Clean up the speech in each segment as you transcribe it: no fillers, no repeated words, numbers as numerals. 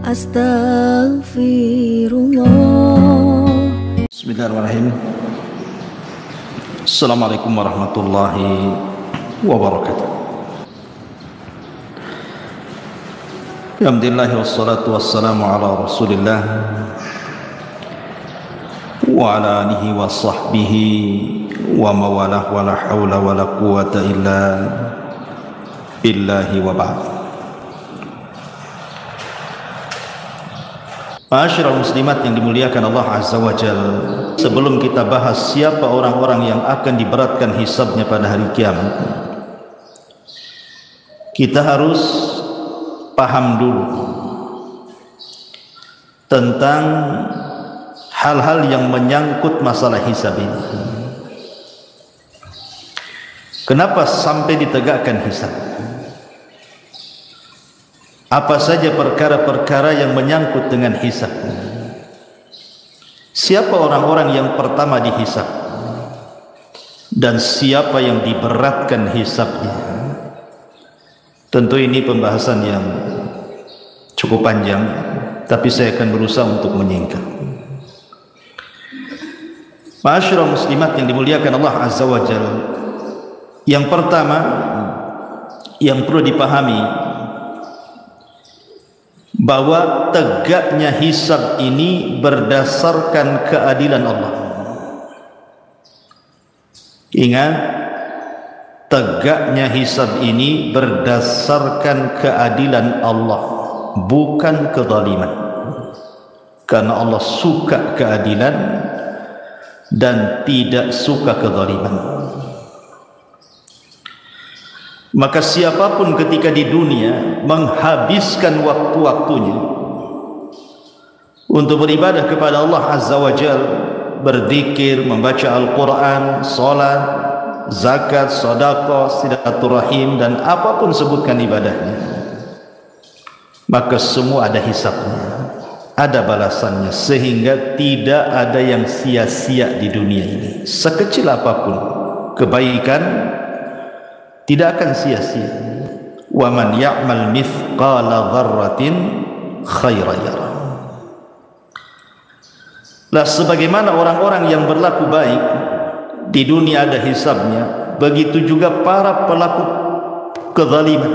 Astaghfirullah. Bismillahirrahmanirrahim. Assalamualaikum warahmatullahi wabarakatuh. Alhamdulillah wassalatu wassalamu ala Rasulillah wa ala alihi wa sahbihi wa mawalah wa la hawla wa la quwata illa billahi wa ba'd. Ma'asyiral muslimat yang dimuliakan Allah Azza wa Jalla, sebelum kita bahas siapa orang-orang yang akan diberatkan hisabnya pada hari kiamat, kita harus paham dulu tentang hal-hal yang menyangkut masalah hisab ini. Kenapa sampai ditegakkan hisab? Apa saja perkara-perkara yang menyangkut dengan hisab? Siapa orang-orang yang pertama dihisab? Dan siapa yang diberatkan hisabnya? Tentu ini pembahasan yang cukup panjang, tapi saya akan berusaha untuk menyingkat. Ma'asyiral muslimat yang dimuliakan Allah Azza wa Jalla, yang pertama yang perlu dipahami bahwa tegaknya hisab ini berdasarkan keadilan Allah. Ingat, tegaknya hisab ini berdasarkan keadilan Allah, bukan kezaliman. Karena Allah suka keadilan dan tidak suka kezaliman. Maka siapapun ketika di dunia menghabiskan waktu-waktunya untuk beribadah kepada Allah Azza wa Jalla, berzikir, membaca Al-Quran, salat, zakat, sedekah, silaturahim, dan apapun sebutkan ibadahnya, maka semua ada hisabnya, ada balasannya, sehingga tidak ada yang sia-sia di dunia ini. Sekecil apapun kebaikan tidak akan sia-sia. Wa man ya'mal mithqala dzarratin khairan yarah. Lah, sebagaimana orang-orang yang berlaku baik di dunia ada hisabnya, begitu juga para pelaku kezaliman,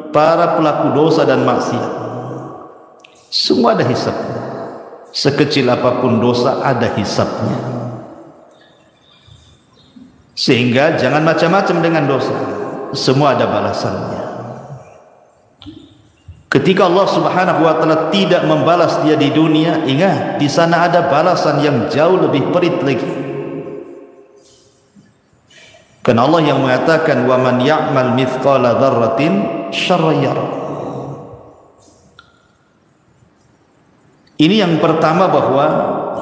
para pelaku dosa dan maksiat, semua ada hisabnya. Sekecil apapun dosa ada hisabnya. Sehingga jangan macam-macam dengan dosa, semua ada balasannya. Ketika Allah Subhanahu wa taala tidak membalas dia di dunia, ingat, di sana ada balasan yang jauh lebih perit lagi. Karena Allah yang mengatakan wa man ya'mal mithqala dzarratin syarran yarah. Ini yang pertama, bahwa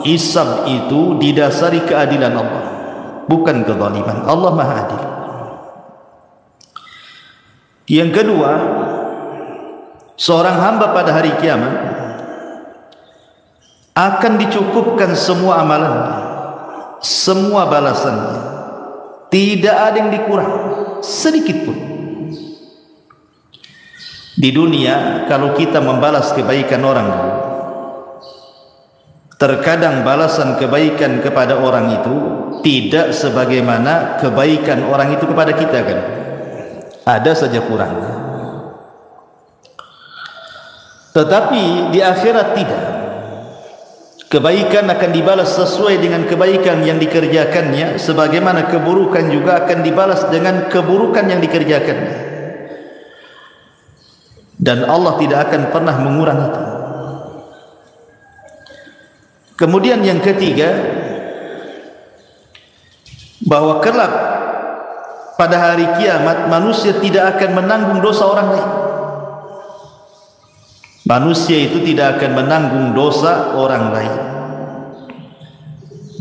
hisab itu didasari keadilan Allah, bukan kezaliman. Allah Maha Adil. Yang kedua, seorang hamba pada hari kiamat akan dicukupkan semua amalannya, semua balasannya, tidak ada yang dikurang sedikit pun. Di dunia, kalau kita membalas kebaikan orang, terkadang balasan kebaikan kepada orang itu tidak sebagaimana kebaikan orang itu kepada kita, kan? Ada saja kurangnya. Tetapi di akhirat tidak. Kebaikan akan dibalas sesuai dengan kebaikan yang dikerjakannya, sebagaimana keburukan juga akan dibalas dengan keburukan yang dikerjakannya. Dan Allah tidak akan pernah mengurangi itu. Kemudian yang ketiga, bahwa kelak pada hari kiamat manusia tidak akan menanggung dosa orang lain. Manusia itu tidak akan menanggung dosa orang lain.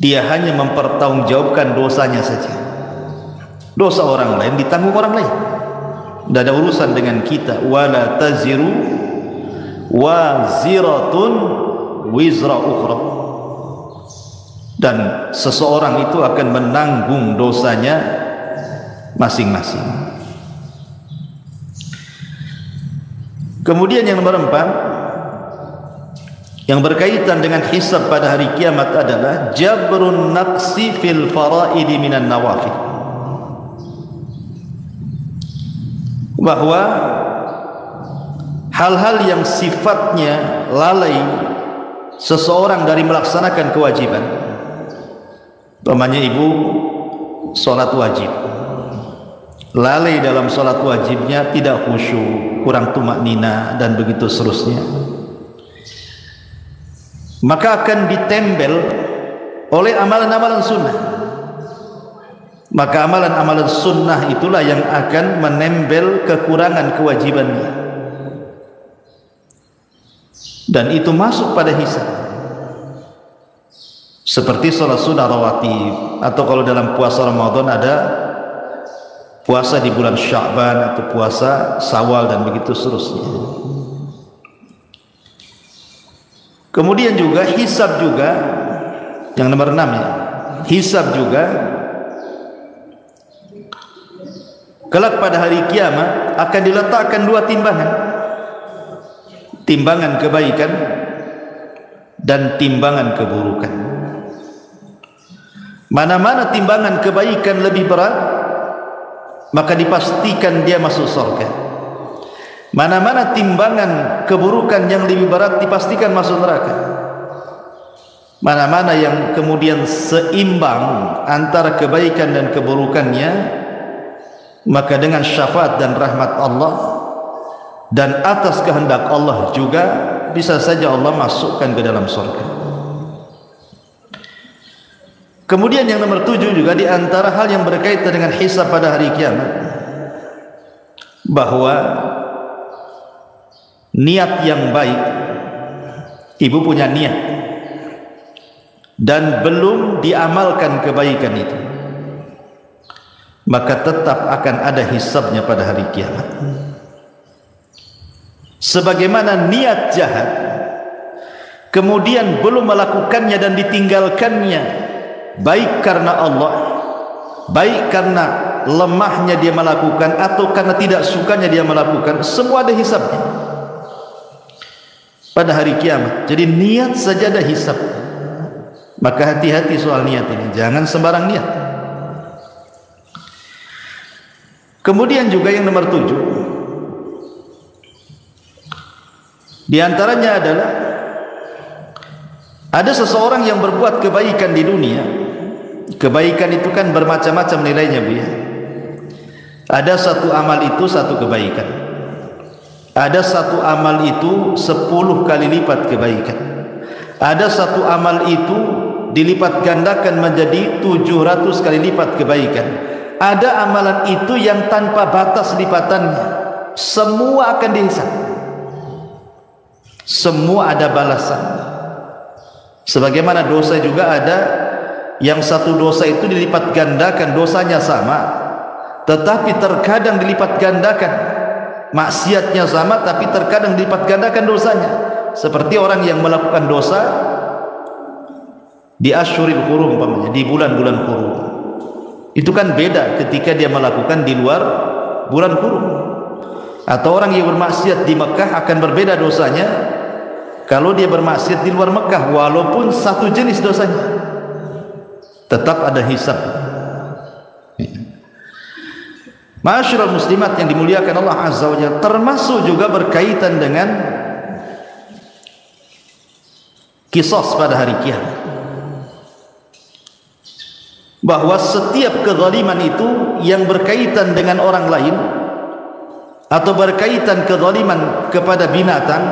Dia hanya mempertanggungjawabkan dosanya saja. Dosa orang lain ditanggung orang lain. Tidak ada urusan dengan kita. Wala taziru waziratun wizra ukhra. Dan seseorang itu akan menanggung dosanya masing-masing. Kemudian yang nomor 4, yang berkaitan dengan hisab pada hari kiamat adalah jabrun naqsi fil faraidi minan nawafil, bahwa hal-hal yang sifatnya lalai seseorang dari melaksanakan kewajiban, umpamanya ibu sholat wajib, lalai dalam sholat wajibnya, tidak khusyuk, kurang tumak nina dan begitu seterusnya, maka akan ditempel oleh amalan-amalan sunnah. Maka amalan-amalan sunnah itulah yang akan menempel kekurangan kewajibannya, dan itu masuk pada hisab. Seperti sholat sunnah rawatib, atau kalau dalam puasa Ramadan ada puasa di bulan Sya'ban atau puasa Syawal dan begitu seterusnya. Kemudian juga hisab juga, yang nomor 6 ya, hisab juga kelak pada hari kiamat akan diletakkan 2 timbangan, timbangan kebaikan dan timbangan keburukan. Mana-mana timbangan kebaikan lebih berat, maka dipastikan dia masuk surga. Mana-mana timbangan keburukan yang lebih berat, dipastikan masuk neraka. Mana-mana yang kemudian seimbang antara kebaikan dan keburukannya, maka dengan syafaat dan rahmat Allah dan atas kehendak Allah juga bisa saja Allah masukkan ke dalam surga. Kemudian yang nomor 7 juga di antara hal yang berkaitan dengan hisab pada hari kiamat, bahwa niat yang baik, ibu punya niat dan belum diamalkan kebaikan itu, maka tetap akan ada hisabnya pada hari kiamat. Sebagaimana niat jahat kemudian belum melakukannya dan ditinggalkannya, baik karena Allah, baik karena lemahnya dia melakukan atau karena tidak sukanya dia melakukan, semua ada hisabnya pada hari kiamat. Jadi niat saja ada hisab. Maka hati-hati soal niat ini, jangan sembarang niat. Kemudian juga yang nomor 7, di antaranya adalah ada seseorang yang berbuat kebaikan di dunia. Kebaikan itu kan bermacam-macam nilainya, Bu ya. Ada satu amal itu satu kebaikan. Ada satu amal itu 10 kali lipat kebaikan. Ada satu amal itu dilipat gandakan menjadi 700 kali lipat kebaikan. Ada amalan itu yang tanpa batas lipatannya. Semua akan dihisab. Semua ada balasan. Sebagaimana dosa juga ada yang satu dosa itu dilipat gandakan, dosanya sama, tetapi terkadang dilipat gandakan. Maksiatnya sama, tapi terkadang dilipat gandakan dosanya. Seperti orang yang melakukan dosa di asyuril hurum, umpamanya di bulan-bulan hurum, itu kan beda ketika dia melakukan di luar bulan hurum. Atau orang yang bermaksiat di Mekah akan berbeda dosanya kalau dia bermaksiat di luar Mekah, walaupun satu jenis dosanya, tetap ada hisab. Ma'asyiral muslimat yang dimuliakan Allah Azza wa Jalla, termasuk juga berkaitan dengan qisas pada hari kiamat, bahwa setiap kezaliman itu yang berkaitan dengan orang lain atau berkaitan kezaliman kepada binatang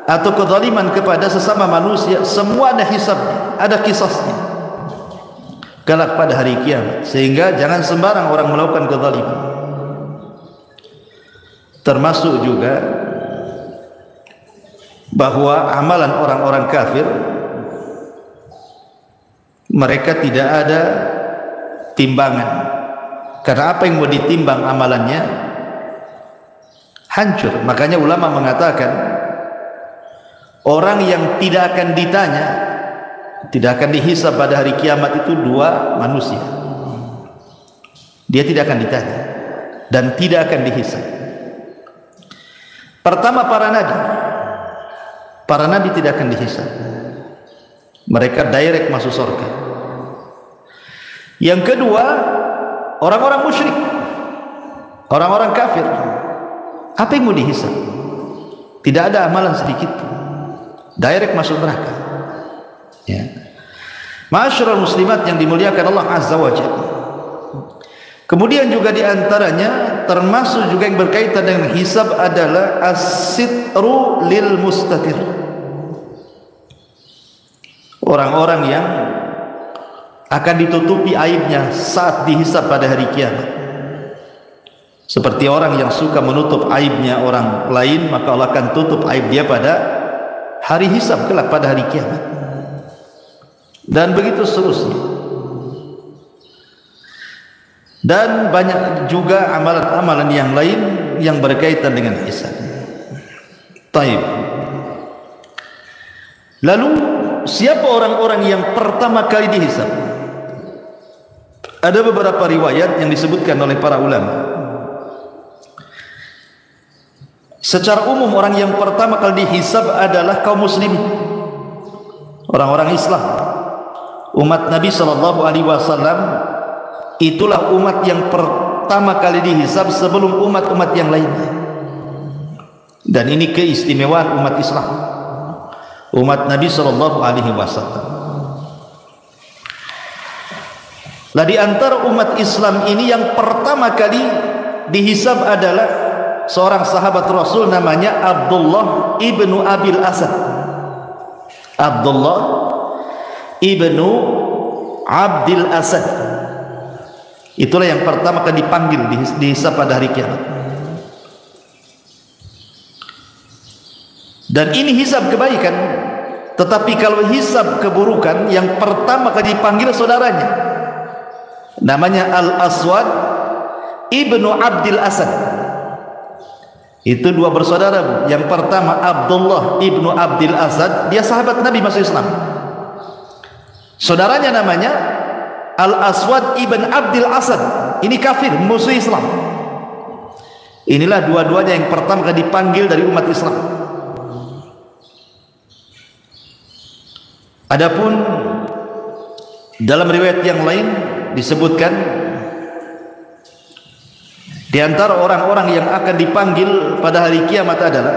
atau kezaliman kepada sesama manusia, semua ada hisabnya, ada qisasnya kelak pada hari kiamat. Sehingga jangan sembarang orang melakukan kezaliman. Termasuk juga bahwa amalan orang-orang kafir, mereka tidak ada timbangan, karena apa yang mau ditimbang amalannya hancur. Makanya ulama mengatakan orang yang tidak akan ditanya, tidak akan dihisab pada hari kiamat itu 2 manusia. Dia tidak akan ditanya dan tidak akan dihisab. Pertama, para nabi. Para nabi tidak akan dihisab, mereka direct masuk surga. Yang kedua, orang-orang musyrik, orang-orang kafir, apa yang mau dihisab? Tidak ada amalan sedikit, direct masuk neraka. Ya. Ma'asyiral muslimat yang dimuliakan Allah Azza wa Jalla. Kemudian juga diantaranya termasuk juga yang berkaitan dengan hisab adalah as-sitru lil mustatir. Orang-orang yang akan ditutupi aibnya saat dihisab pada hari kiamat. Seperti orang yang suka menutup aibnya orang lain, maka Allah akan tutup aib dia pada hari hisab kelak, pada hari kiamat. Dan begitu seterusnya. Dan banyak juga amalan-amalan yang lain yang berkaitan dengan hisab. Taib. Lalu siapa orang-orang yang pertama kali dihisab? Ada beberapa riwayat yang disebutkan oleh para ulama. Secara umum orang yang pertama kali dihisab adalah kaum muslimin, orang-orang Islam, umat Nabi SAW. Itulah umat yang pertama kali dihisab sebelum umat-umat yang lainnya. Dan ini keistimewaan umat Islam, umat Nabi SAW. Lah di antara umat Islam ini yang pertama kali dihisab adalah seorang sahabat Rasul, namanya Abdullah ibnu Abil Asad. Abdullah ibnu Abdil Asad, itulah yang pertama kali dipanggil dihisab pada hari kiamat. Dan ini hisab kebaikan. Tetapi kalau hisab keburukan, yang pertama kali dipanggil saudaranya, namanya Al-Aswad ibnu Abdil Asad. Itu dua bersaudara, Bu. Yang pertama Abdullah ibnu Abdil Asad, dia sahabat Nabi masuk Islam. Saudaranya namanya Al-Aswad ibn Abdil Asad, ini kafir, musuh Islam. Inilah dua-duanya yang pertama kali dipanggil dari umat Islam. Adapun dalam riwayat yang lain disebutkan di antara orang-orang yang akan dipanggil pada hari kiamat adalah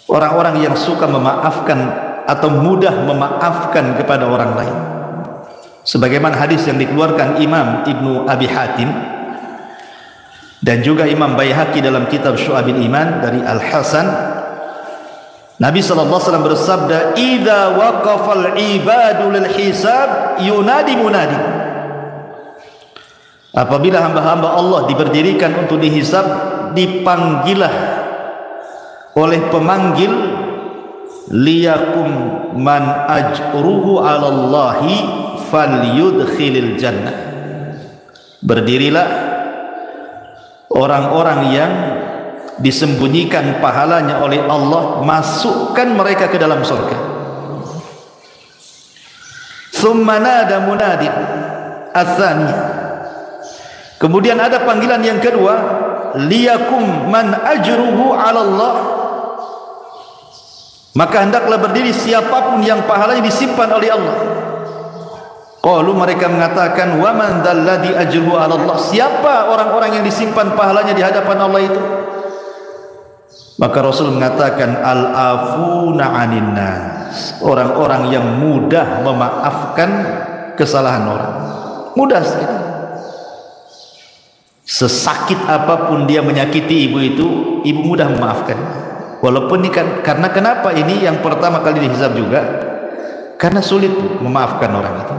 orang-orang yang suka memaafkan atau mudah memaafkan kepada orang lain. Sebagaimana hadis yang dikeluarkan Imam Ibnu Abi Hatim dan juga Imam Baihaqi dalam kitab Syu'abil Iman dari Al-Hasan, Nabi SAW bersabda, "Idza waqafal ibadu lil hisab yunadi munadi." Apabila hamba-hamba Allah diberdirikan untuk dihisab, dipanggilah oleh pemanggil, liyakum man ajruhu 'alallahi falyudkhilil jannah. Berdirilah orang-orang yang disembunyikan pahalanya oleh Allah, masukkan mereka ke dalam surga. Tsumma nada munadin ats-tsaniyah. Kemudian ada panggilan yang kedua, liyakum man ajruhu 'ala Allah. Maka hendaklah berdiri siapapun yang pahalanya disimpan oleh Allah. Qalu, mereka mengatakan, wa man dzalladzi ajruhu 'ala Allah. Siapa orang-orang yang disimpan pahalanya di hadapan Allah itu? Maka Rasul mengatakan, al-afuna 'anin nas, orang-orang yang mudah memaafkan kesalahan orang. Mudah sekali. Sesakit apapun dia menyakiti ibu itu, ibu mudah memaafkan. Walaupun ini kan, karena kenapa ini yang pertama kali dihisab juga? Karena sulit memaafkan orang itu.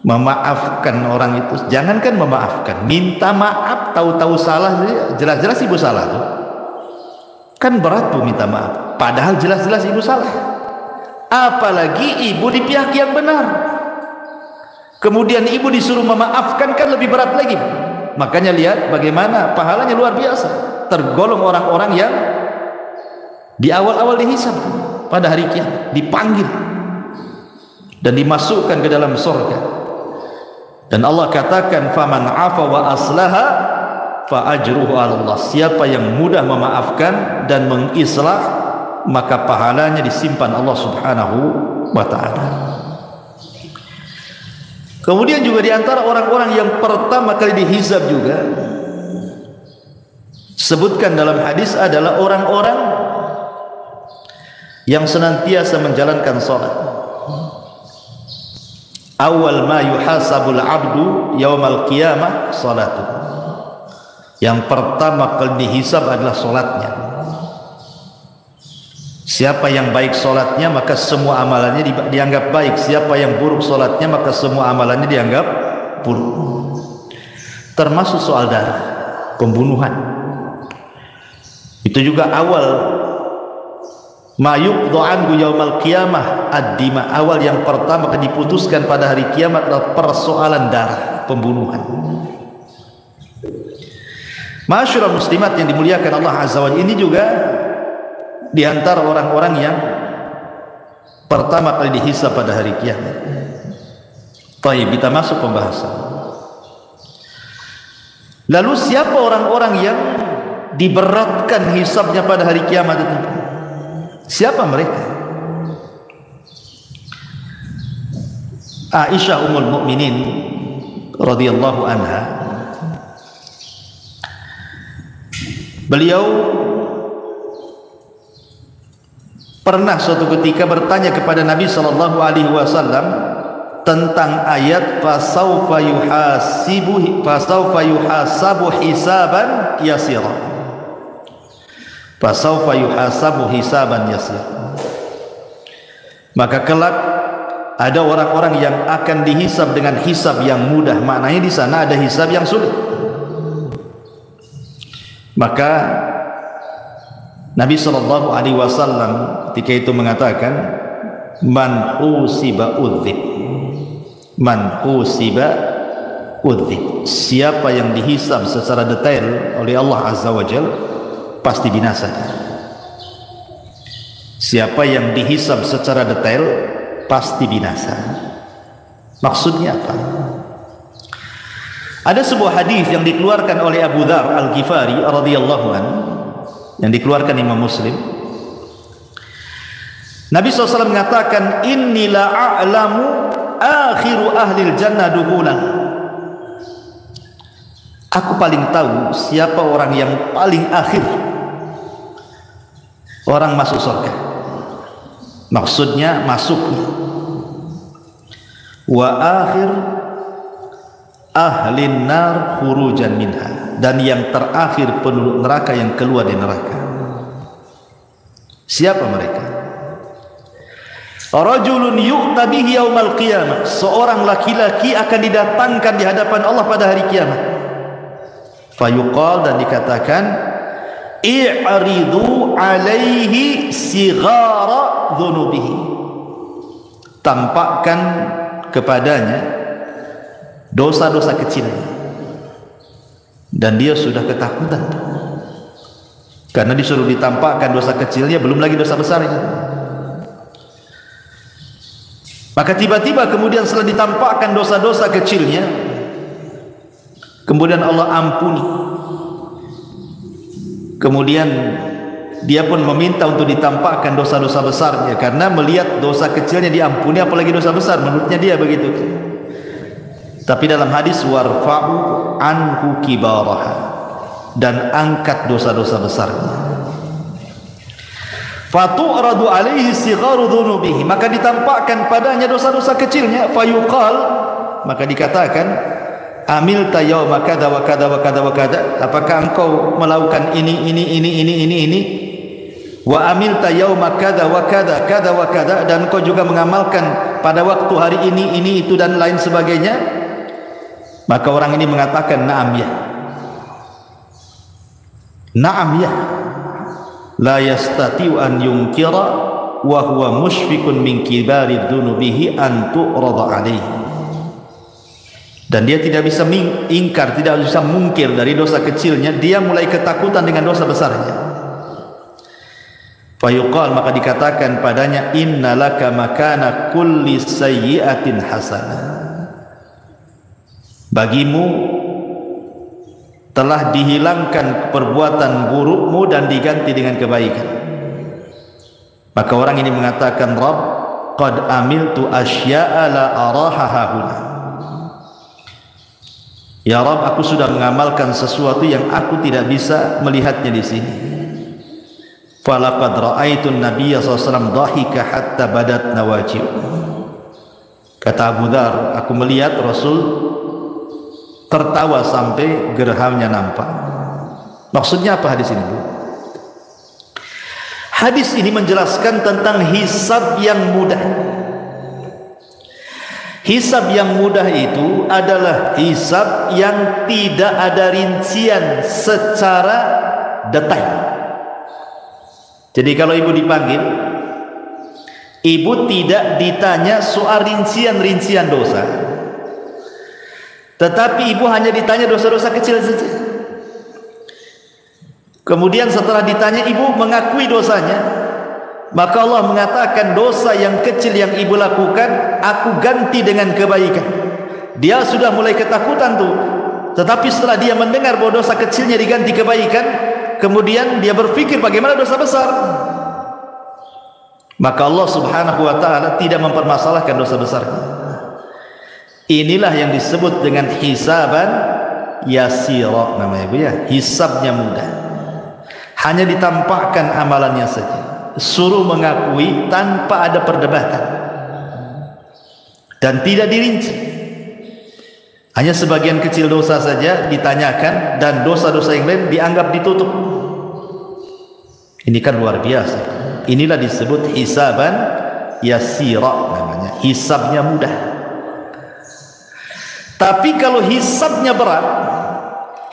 Memaafkan orang itu, jangankan memaafkan, minta maaf, tahu-tahu salah, jelas-jelas ibu salah tuh. Kan berat tuh minta maaf, padahal jelas-jelas ibu salah. Apalagi ibu di pihak yang benar, kemudian ibu disuruh memaafkan, kan lebih berat lagi. Makanya lihat bagaimana pahalanya luar biasa. Tergolong orang-orang yang di awal-awal dihisab pada hari kiamat, dipanggil dan dimasukkan ke dalam surga. Dan Allah katakan, faman afa wa aslaha fa ajruhu 'ala Allah. Siapa yang mudah memaafkan dan mengislah, maka pahalanya disimpan Allah Subhanahu wa ta'ala. Kemudian juga di antara orang-orang yang pertama kali dihisab juga sebutkan dalam hadis adalah orang-orang yang senantiasa menjalankan salat. Awal ma yuhasabul abdu yaumal qiyamah salatu. Yang pertama kali dihisab adalah salatnya. Siapa yang baik salatnya maka semua amalannya dianggap baik. Siapa yang buruk salatnya maka semua amalannya dianggap buruk. Termasuk soal darah, pembunuhan. Itu juga awal ma yuqdu anhu yaumal qiyamah ad-dima. Awal yang pertama akan diputuskan pada hari kiamat adalah persoalan darah, pembunuhan. Masyarul muslimat yang dimuliakan Allah Azza wa Jalla, ini juga di antara orang-orang yang pertama kali dihisab pada hari kiamat. Baik, kita masuk pembahasan. Lalu siapa orang-orang yang diberatkan hisabnya pada hari kiamat itu? Siapa mereka? Aisyah Ummul Mukminin radhiyallahu anha, beliau pernah suatu ketika bertanya kepada Nabi sallallahu alaihi wasallam tentang ayat fasaufa yuhasabu hisaban yasira. Fasaufa yuhasabu hisaban yasira. Maka kelak ada orang-orang yang akan dihisab dengan hisab yang mudah. Maknanya di sana ada hisab yang sulit. Maka Nabi sallallahu alaihi wasallam ketika itu mengatakan man usiba udzib. Man usiba udzib. Siapa yang dihisab secara detail oleh Allah Azza wa Jalla pasti binasa. Siapa yang dihisab secara detail pasti binasa. Maksudnya apa? Ada sebuah hadis yang dikeluarkan oleh Abu Dzar Al-Ghifari radhiyallahu anhu, yang dikeluarkan Imam Muslim. Nabi SAW mengatakan, inni la a'lamu akhiru ahlil jannah duhulan. Aku paling tahu siapa orang yang paling akhir orang masuk surga. Maksudnya masuknya. Wa akhir ahlin nar khurujan minha. Dan yang terakhir penduduk neraka yang keluar dari neraka. Siapa mereka? Rajulun yu'ta bihi yaumal qiyamah. Seorang laki-laki akan didatangkan di hadapan Allah pada hari kiamat. Fayuqal, dan dikatakan, i'ridu alaihi sighara dhunubihi. Tampakkan kepadanya dosa-dosa kecilnya. Dan dia sudah ketakutan karena disuruh ditampakkan dosa kecilnya, belum lagi dosa besarnya. Maka tiba-tiba kemudian setelah ditampakkan dosa-dosa kecilnya, kemudian Allah ampuni. Kemudian dia pun meminta untuk ditampakkan dosa-dosa besarnya, karena melihat dosa kecilnya diampuni, apalagi dosa besar, menurutnya dia begitu. Tapi dalam hadis warfa'u anhu kibaraha, dan angkat dosa-dosa besarnya. Fatu'radu alaihi sigharu dhunubihi, maka ditampakkan padanya dosa-dosa kecilnya. Fayuqal, maka dikatakan, amilta yauma kada wa kada wa kada wa kada, apakah engkau melakukan ini wa amilta yauma kada wa kada kada wa kada, dan engkau juga mengamalkan pada waktu hari ini itu dan lain sebagainya. Maka orang ini mengatakan na'am ya, na'am ya, la yastati'u an yunkira wa huwa mushfiqun min kibari dhunubihi an tu'rada alaihi. Dan dia tidak bisa ingkar, tidak bisa mungkir dari dosa kecilnya, dia mulai ketakutan dengan dosa besarnya. Fayuqal, maka dikatakan padanya, innalaka makana kulli sayyi'atin hasanah. Bagimu telah dihilangkan perbuatan burukmu dan diganti dengan kebaikan. Maka orang ini mengatakan, Rabb, qad amiltu asya'a la araha hahuna. Ya Rabb, aku sudah mengamalkan sesuatu yang aku tidak bisa melihatnya di sini. Falaqad ra'aitu an-nabiyya sallallahu alaihi wasallam dhahika hatta badat nawajib. Kata Abu Dzar, aku melihat Rasul tertawa sampai gerahmnya nampak. Maksudnya apa hadis ini? Hadis ini menjelaskan tentang hisab yang mudah. Hisab yang mudah itu adalah hisab yang tidak ada rincian secara detail. Jadi kalau ibu dipanggil, ibu tidak ditanya soal rincian-rincian dosa, tetapi ibu hanya ditanya dosa-dosa kecil saja. Kemudian setelah ditanya, ibu mengakui dosanya, maka Allah mengatakan dosa yang kecil yang ibu lakukan aku ganti dengan kebaikan. Dia sudah mulai ketakutan tuh, tetapi setelah dia mendengar bahwa dosa kecilnya diganti kebaikan, kemudian dia berpikir bagaimana dosa besar. Maka Allah subhanahu wa ta'ala tidak mempermasalahkan dosa besarnya. Inilah yang disebut dengan hisaban yasira, namanya ibu ya, hisabnya mudah. Hanya ditampakkan amalannya saja, suruh mengakui tanpa ada perdebatan, dan tidak dirinci. Hanya sebagian kecil dosa saja ditanyakan, dan dosa-dosa yang lain dianggap ditutup. Ini kan luar biasa. Inilah disebut hisaban yasira, namanya hisabnya mudah. Tapi kalau hisabnya berat,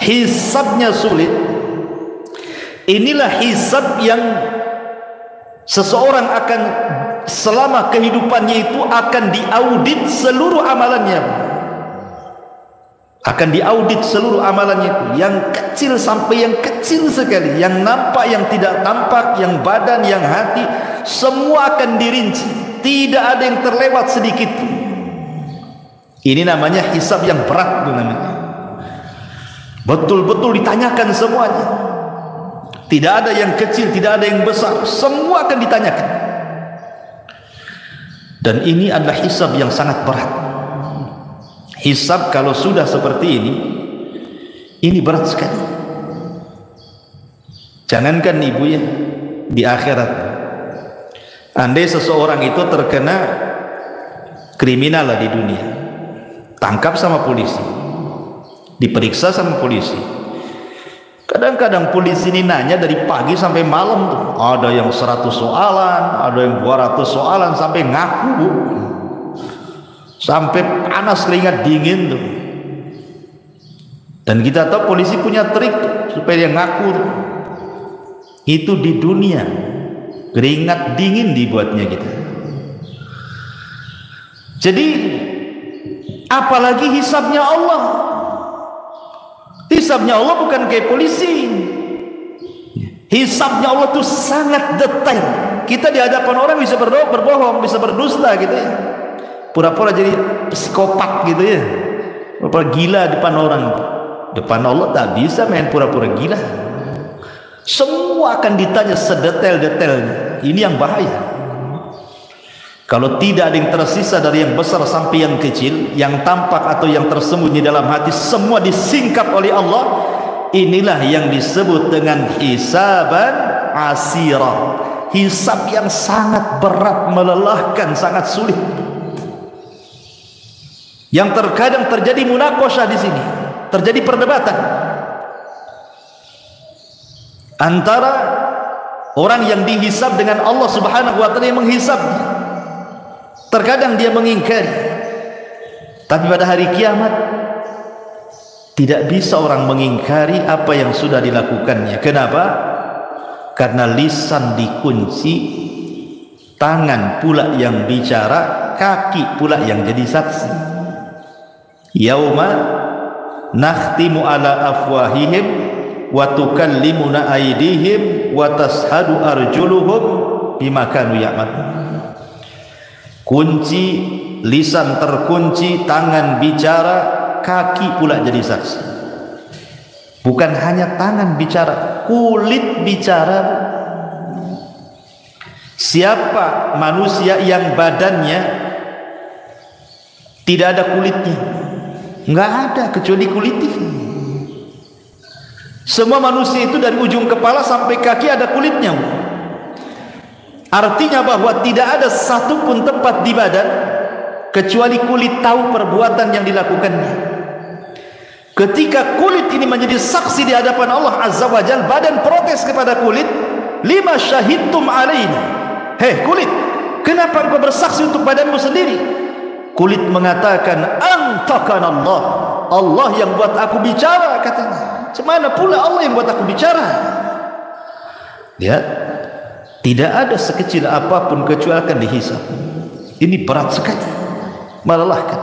hisabnya sulit, inilah hisab yang seseorang akan selama kehidupannya itu akan diaudit seluruh amalannya. Akan diaudit seluruh amalannya itu, yang kecil sampai yang kecil sekali, yang nampak, yang tidak tampak, yang badan, yang hati, semua akan dirinci, tidak ada yang terlewat sedikit pun. Ini namanya hisab yang berat, namanya. Betul-betul ditanyakan semuanya, tidak ada yang kecil, tidak ada yang besar, semua akan ditanyakan. Dan ini adalah hisab yang sangat berat. Hisab kalau sudah seperti ini berat sekali. Jangankan ibu ya, di akhirat, andai seseorang itu terkena kriminal lah di dunia, tangkap sama polisi, diperiksa sama polisi. Kadang-kadang polisi ini nanya dari pagi sampai malam tuh, ada yang 100 soalan, ada yang 200 soalan, sampai ngaku bu, sampai panas keringat dingin tuh. Dan kita tahu polisi punya trik tuh, supaya dia ngaku tuh. Itu di dunia keringat dingin dibuatnya kita. Jadi apalagi hisabnya Allah. Hisabnya Allah bukan kayak polisi. Hisabnya Allah tuh sangat detail. Kita di hadapan orang bisa berbohong, bisa berdusta gitu ya, pura-pura jadi psikopat gitu ya, pura-pura gila depan orang. Depan Allah tak bisa main pura-pura gila. Semua akan ditanya sedetail-detailnya. Ini yang bahaya. Kalau tidak ada yang tersisa dari yang besar sampai yang kecil, yang tampak atau yang tersembunyi dalam hati, semua disingkap oleh Allah. Inilah yang disebut dengan hisaban asira, hisab yang sangat berat, melelahkan, sangat sulit. Yang terkadang terjadi munaqashah di sini, terjadi perdebatan antara orang yang dihisab dengan Allah Subhanahu wa taala yang menghisabnya. Terkadang dia mengingkari, tapi pada hari kiamat tidak bisa orang mengingkari apa yang sudah dilakukannya. Kenapa? Karena lisan dikunci, tangan pula yang bicara, kaki pula yang jadi saksi. Yauma nakhtimu ala afwahihim wa tukallimuna aydihim wa tashhadu arjuluhum bima kanu ya'malun. Kunci, lisan terkunci, tangan bicara, kaki pula jadi saksi. Bukan hanya tangan bicara, kulit bicara. Siapa manusia yang badannya tidak ada kulitnya? Enggak ada kecuali kulit ini. Semua manusia itu dari ujung kepala sampai kaki ada kulitnya. Artinya bahwa tidak ada satupun tempat di badan kecuali kulit tahu perbuatan yang dilakukannya. Ketika kulit ini menjadi saksi di hadapan Allah Azza wa Jalla, badan protes kepada kulit, lima syahidtum alaina. Hei kulit, kenapa engkau bersaksi untuk badanmu sendiri? Kulit mengatakan, antaqana Allah, Allah yang buat aku bicara, katanya. Semana pula Allah yang buat aku bicara. Lihat, tidak ada sekecil apapun kecuali akan dihisab. Ini berat sekali, melelahkan.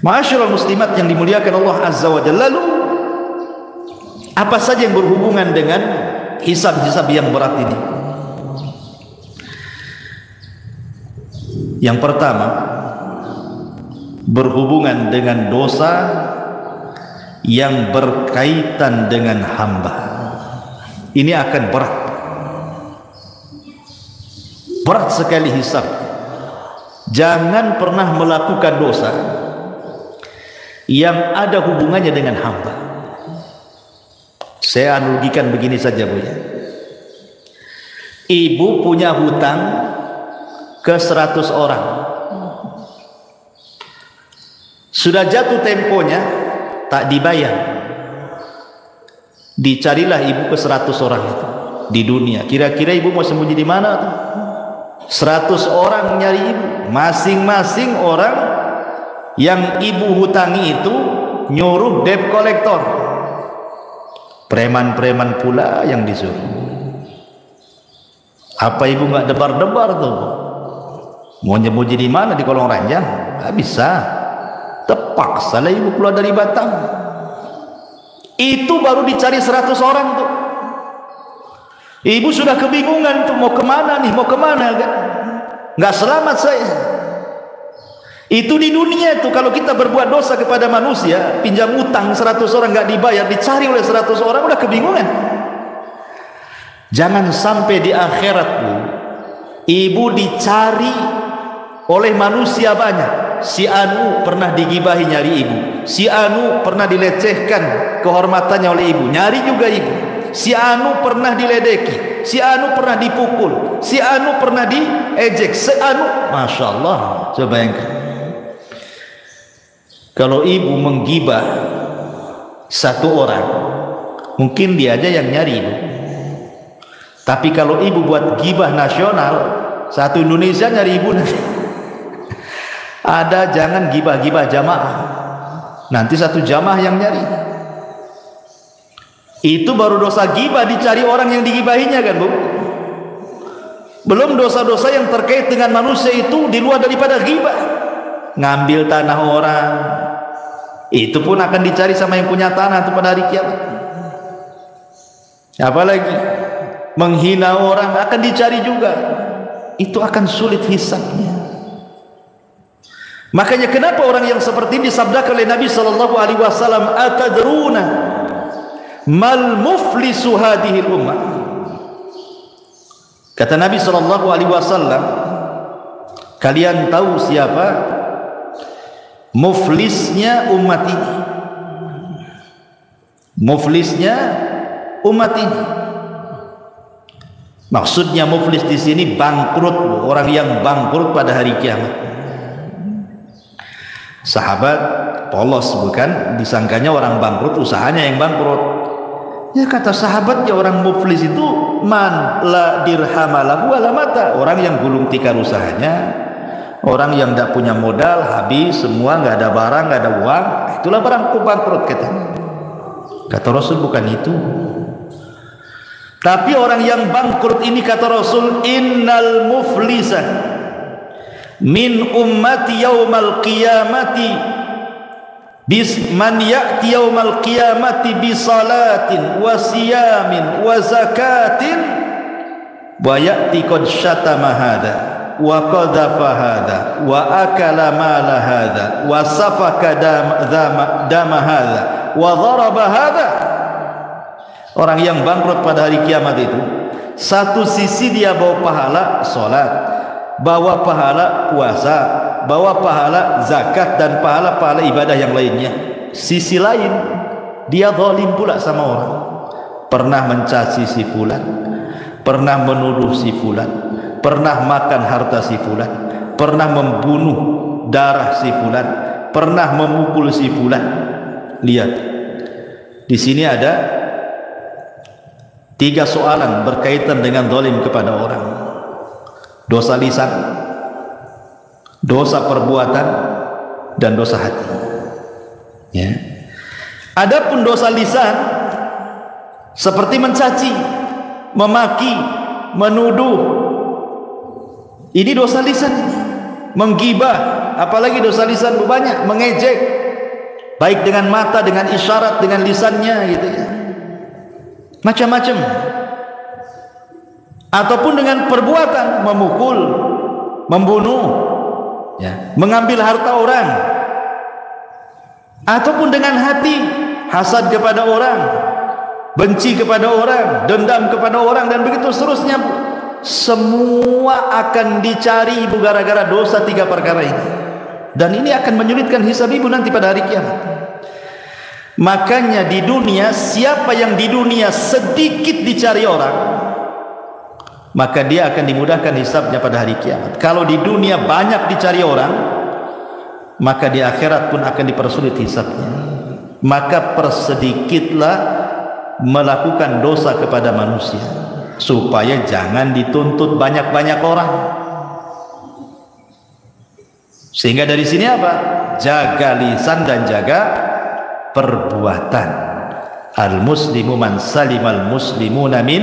Ma'asyiral muslimat yang dimuliakan Allah Azza wa Jalla, lalu apa saja yang berhubungan dengan hisab-hisab yang berat ini? Yang pertama, berhubungan dengan dosa yang berkaitan dengan hamba. Ini akan berat. Berat sekali hisab. Jangan pernah melakukan dosa yang ada hubungannya dengan hamba. Saya analogikan begini saja, Bu, ya. Ibu punya hutang ke 100 orang. Sudah jatuh temponya, tak dibayar. Dicarilah ibu ke 100 orang itu di dunia. Kira-kira ibu mau sembunyi di mana tuh? 100 orang nyari ibu. Masing-masing orang yang ibu hutangi itu nyuruh debt collector. Preman-preman pula yang disuruh. Apa ibu nggak debar-debar tuh? Mau nyembunyi di mana? Di kolong ranjang? Nggak bisa. Terpaksa lah ibu keluar dari Batam. Itu baru dicari 100 orang tuh. Ibu sudah kebingungan tuh, mau kemana nih, mau kemana? Nggak selamat saya. Itu di dunia tuh, kalau kita berbuat dosa kepada manusia, pinjam utang 100 orang nggak dibayar, dicari oleh 100 orang, udah kebingungan. Jangan sampai di akhirat, Bu, ibu dicari oleh manusia banyak. Si Anu pernah digibahi nyari ibu, si Anu pernah dilecehkan kehormatannya oleh ibu, nyari juga ibu. Si Anu pernah diledeki, si Anu pernah dipukul, si Anu pernah diejek, si Anu, Masya Allah. Coba bayangkan, kalau ibu menggibah satu orang, mungkin dia aja yang nyari ibu. Tapi kalau ibu buat gibah nasional, satu Indonesia nyari ibu nanti. Ada, jangan gibah-gibah jamaah, nanti satu jamaah yang nyari. Itu baru dosa gibah, dicari orang yang digibahinya, kan, Bu? Belum dosa-dosa yang terkait dengan manusia itu di luar daripada gibah. Ngambil tanah orang, itu pun akan dicari sama yang punya tanah itu pada hari kiamat. Apalagi menghina orang akan dicari juga. Itu akan sulit hisabnya. Makanya kenapa orang yang seperti ini disabdakan oleh Nabi sallallahu alaihi wasallam, atadruna mal muflisu hadhil ummah. Kata Nabi sallallahu alaihi wasallam, kalian tahu siapa muflisnya umat ini? Muflisnya umat ini. Maksudnya muflis di sini bangkrut, orang yang bangkrut pada hari kiamat. Sahabat polos, bukan, disangkanya orang bangkrut, usahanya yang bangkrut. Ya, kata sahabat, ya orang muflis itu man la dirhamalahu wala mata, orang yang gulung tikar usahanya, orang yang tidak punya modal, habis semua, nggak ada barang, nggak ada uang, itulah barang bangkrut, katanya. Kata Rasul, bukan itu. Tapi orang yang bangkrut ini, kata Rasul, innal muflisa min ummati yaumal qiyamati man ya'ti yaumal qiyamati bi salatin wa siyamin wa zakatin wa ya'ti qad syatama hadha wa qadhafa hadha wa akala mala hadha wa safaka dama hadha wa dharaba hadha. Orang yang bangkrut pada hari kiamat itu Satu sisi dia bawa pahala sholat, bawa pahala puasa, bawa pahala zakat dan pahala-pahala ibadah yang lainnya. Sisi lain dia zalim pula sama orang, pernah mencaci si fulan, pernah menuduh si fulan, pernah makan harta si fulan, pernah membunuh darah si fulan, pernah memukul si fulan. Lihat, di sini ada 3 soalan berkaitan dengan zalim kepada orang. Dosa lisan, dosa perbuatan, dan dosa hati. Ya. Adapun dosa lisan seperti mencaci, memaki, menuduh, ini dosa lisan. Menggibah, apalagi dosa lisan banyak, mengejek, baik dengan mata, dengan isyarat, dengan lisannya gitu ya. Macam-macam. Ataupun dengan perbuatan, memukul, membunuh, ya, mengambil harta orang. Ataupun dengan hati, hasad kepada orang, benci kepada orang, dendam kepada orang, dan begitu seterusnya. Semua akan dicari ibu gara-gara dosa 3 perkara ini. Dan ini akan menyulitkan hisab ibu nanti pada hari kiamat. Makanya di dunia, siapa yang di dunia sedikit dicari orang, maka dia akan dimudahkan hisabnya pada hari kiamat. Kalau di dunia banyak dicari orang, maka di akhirat pun akan dipersulit hisabnya. Maka persedikitlah melakukan dosa kepada manusia, supaya jangan dituntut banyak-banyak orang. Sehingga dari sini apa? Jaga lisan dan jaga perbuatan. Al-muslimu man salimal muslimuna min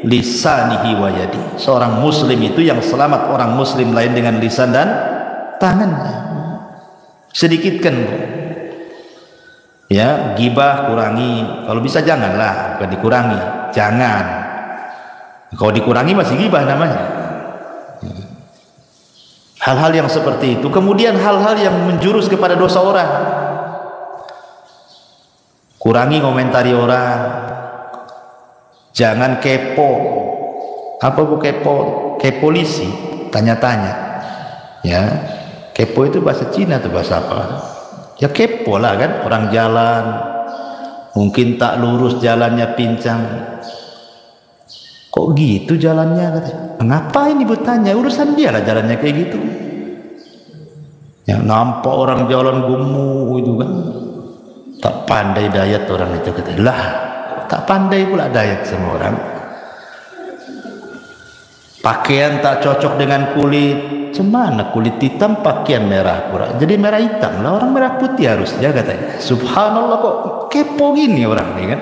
lisanihi wa yadi. Seorang muslim itu yang selamat orang muslim lain dengan lisan dan tangannya. Sedikitkan, ya, gibah kurangi, kalau bisa janganlah, bukan dikurangi, jangan. Kalau dikurangi masih gibah namanya. Hal-hal yang seperti itu. Kemudian hal-hal yang menjurus kepada dosa orang, kurangi komentari orang. Jangan kepo. Apa bu kepo? Kepolisi, tanya-tanya. Ya, kepo itu bahasa Cina atau bahasa apa? Ya kepo lah kan, orang jalan mungkin tak lurus jalannya, pincang. Kok gitu jalannya, katanya. Ngapain ibu tanya? Urusan dia lah jalannya kayak gitu. Yang nampak orang jalan gemuk itu kan, tak pandai dayat orang itu, katanya. Lah, tak pandai pula dayat sama orang. Pakaian tak cocok dengan kulit. Cemana kulit hitam pakaian merah pura, jadi merah hitam lah, orang merah putih harusnya, katanya. Subhanallah, kok kepo gini orang nih kan.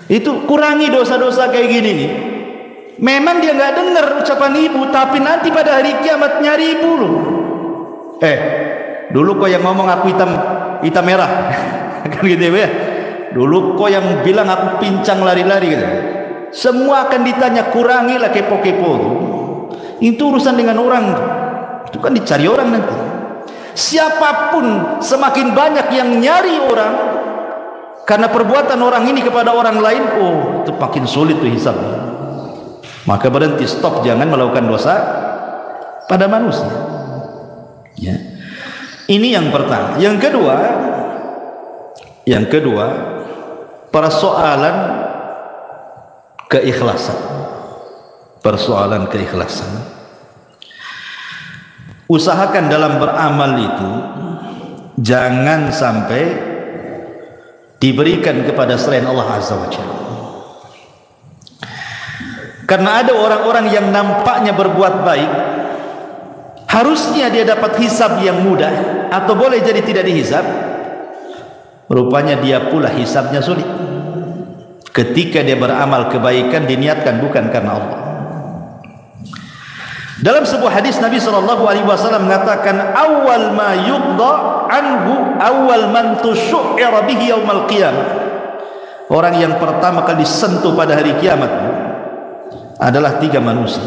Itu kurangi dosa-dosa kayak gini nih. Memang dia nggak dengar ucapan ibu, tapi nanti pada hari kiamat nyari ibu loh. Dulu kok yang ngomong aku hitam merah kan gitu ya. Dulu kok yang bilang aku pincang lari-lari gitu. Semua akan ditanya, kurangilah kepo-kepo. Itu urusan dengan orang, itu kan dicari orang nanti. Siapapun semakin banyak yang nyari orang karena perbuatan orang ini kepada orang lain, oh itu makin sulit tuh hisabnya. Maka berhenti, stop, jangan melakukan dosa pada manusia. Ya. Ini yang pertama. Yang kedua, persoalan keikhlasan. Persoalan keikhlasan. Usahakan dalam beramal itu jangan sampai diberikan kepada selain Allah Azza wa Jalla. Karena ada orang-orang yang nampaknya berbuat baik, harusnya dia dapat hisab yang mudah, atau boleh jadi tidak dihisab. Rupanya dia pula hisabnya sulit. Ketika dia beramal kebaikan diniatkan bukan karena Allah. Dalam sebuah hadis Nabi SAW mengatakan, awal ma yuqda anhu awal man tusyu'ira bihi yaumal qiyamah. Orang yang pertama kali disentuh pada hari kiamat adalah 3 manusia.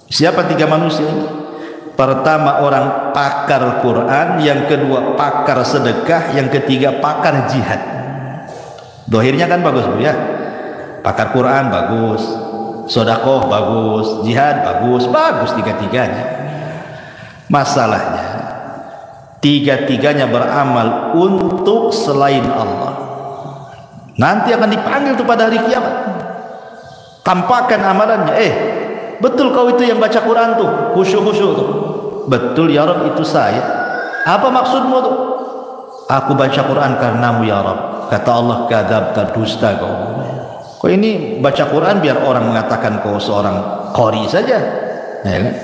Siapa 3 manusia ini? Pertama orang pakar Quran, yang kedua pakar sedekah, yang ketiga pakar jihad. Dohirnya kan bagus bu ya. pakar Quran bagus, sedekah bagus, jihad bagus tiga-tiganya. Masalahnya tiga-tiganya beramal untuk selain Allah. Nanti akan dipanggil tuh pada hari kiamat. Tampakkan amalannya. Betul kau itu yang baca Quran tuh, khusyuk-khusyuk tuh. Betul ya Rabb, itu saya. Apa maksudmu tuh? Aku baca Quran karenamu ya Rabb. Kata Allah, kadzabta, dusta kau. Kau ini baca Quran biar orang mengatakan kau seorang qari saja, ya kan?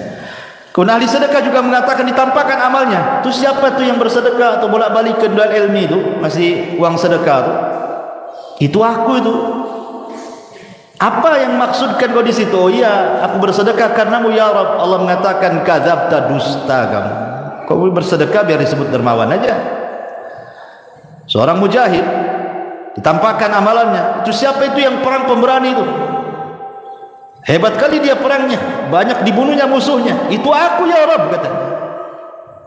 Kemudian ahli sedekah juga mengatakan ditampakkan amalnya. Itu siapa tuh yang bersedekah atau bolak-balik ke Darul Ilmi itu masih uang sedekah tuh? Itu aku itu. Apa yang maksudkan kau di situ? Oh iya, aku bersedekah karenamu ya Rabb. Allah mengatakan kadzabta, dusta kamu. Kau bersedekah biar disebut dermawan aja. Seorang mujahid ditampakkan amalannya. Itu siapa itu yang perang pemberani itu? Hebat kali dia perangnya, banyak dibunuhnya musuhnya. Itu aku ya Rabb, katanya.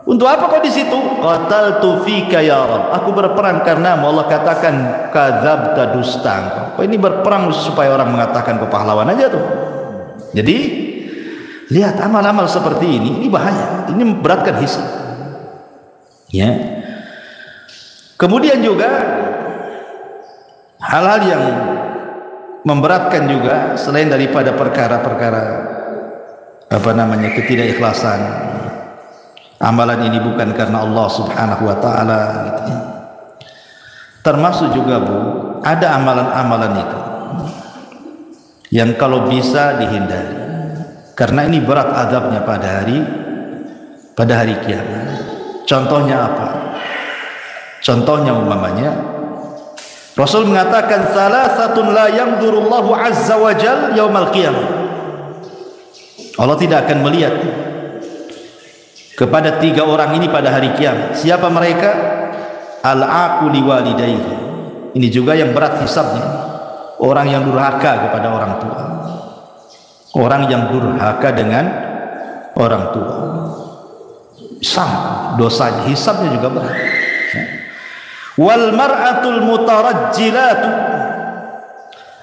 Untuk apa kau di situ? Qataltu fika ya Rabb. Aku berperang karena Allah katakan kadzabta, dusta. Kau ini berperang supaya orang mengatakan kau pahlawan aja tuh. Jadi lihat amal-amal seperti ini bahaya. Ini memberatkan hisab. Ya. Kemudian juga hal-hal yang memberatkan juga selain daripada perkara-perkara ketidakikhlasan. Amalan ini bukan karena Allah Subhanahu wa taala gitu ya. Termasuk juga Bu, ada amalan-amalan itu yang kalau bisa dihindari. Karena ini berat azabnya pada hari kiamat. Contohnya apa? Contohnya umpamanya Rasul mengatakan salasatun la yanzurullahu azza wa jal yaumal qiyamah. Allah tidak akan melihat kepada tiga orang ini pada hari kiamat. Siapa mereka? Al-aquli walidayhi. Ini juga yang berat hisabnya. Orang yang durhaka kepada orang tua. Orang yang durhaka dengan orang tua. Sama dosanya, hisabnya juga berat. Wal mar'atul mutarajjilatu,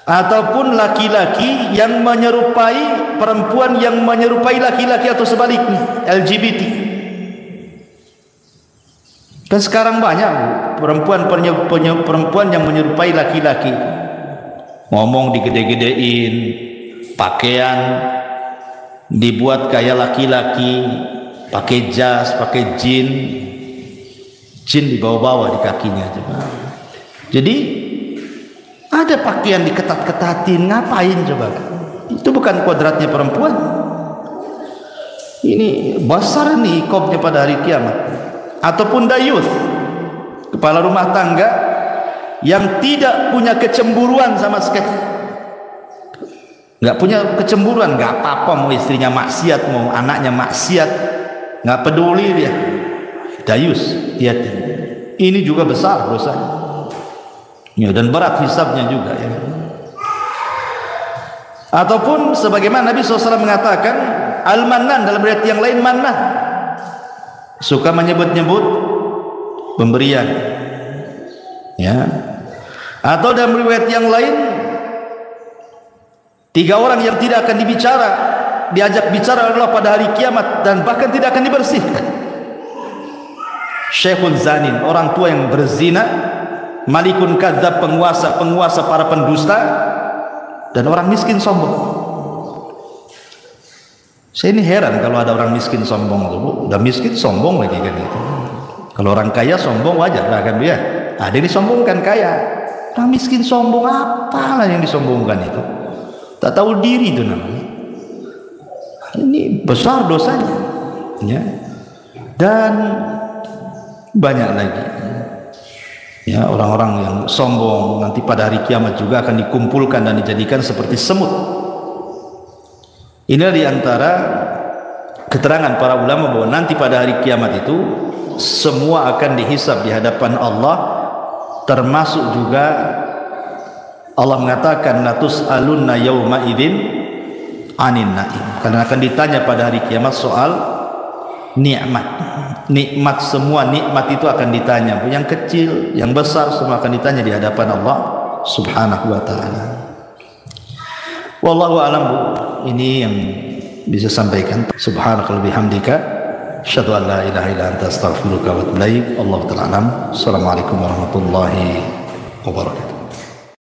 ataupun laki-laki yang menyerupai perempuan yang menyerupai laki-laki atau sebaliknya, LGBT. Kan sekarang banyak perempuan yang menyerupai laki-laki, ngomong digede-gedein, pakaian dibuat kayak laki-laki, pakai jas, pakai jin dibawa-bawa di kakinya. Jadi ada pakaian diketat-ketatin, ngapain coba? Itu bukan kodratnya perempuan. Ini besar nih ikobnya pada hari kiamat. Ataupun dayuth, kepala rumah tangga yang tidak punya kecemburuan sama sekali. Nggak punya kecemburuan, nggak apa-apa mau istrinya maksiat, mau anaknya maksiat, nggak peduli dia. Dayus, lihat ini juga besar dosanya, ya, dan berat hisabnya juga ya. Ataupun sebagaimana Nabi SAW mengatakan al-mannan, dalam riwayat yang lain mannah, suka menyebut-nyebut pemberian ya. Atau dalam riwayat yang lain tiga orang yang tidak akan diajak bicara adalah pada hari kiamat dan bahkan tidak akan dibersihkan. Syekhun zanin, orang tua yang berzina, malikun kadzab, penguasa para pendusta, dan orang miskin sombong. Saya ini heran kalau ada orang miskin sombong tuh, Bu. Udah miskin sombong lagi kan gitu. Kalau orang kaya sombong wajar lah kan dia. Ada yang disombongkan kaya. Orang miskin sombong, apalah yang disombongkan itu? Tak tahu diri itu namanya. Ini besar dosanya. Ya. Dan banyak lagi ya orang-orang yang sombong nanti pada hari kiamat juga akan dikumpulkan dan dijadikan seperti semut. Inilah diantara keterangan para ulama bahwa nanti pada hari kiamat itu semua akan dihisab di hadapan Allah, termasuk juga Allah mengatakan latus alunna yauma idzin anin naim, karena akan ditanya pada hari kiamat soal nikmat. Semua nikmat itu akan ditanya, yang kecil, yang besar, semua akan ditanya di hadapan Allah Subhanahu wa ta'ala. Wallahu a'lam. Ini yang bisa sampaikan. Subhanakallahumma bihamdika asyhadu an la ilaha illa anta astaghfiruka wa atubu ilaik. Allahu ta'ala alam. Assalamualaikum warahmatullahi wabarakatuh.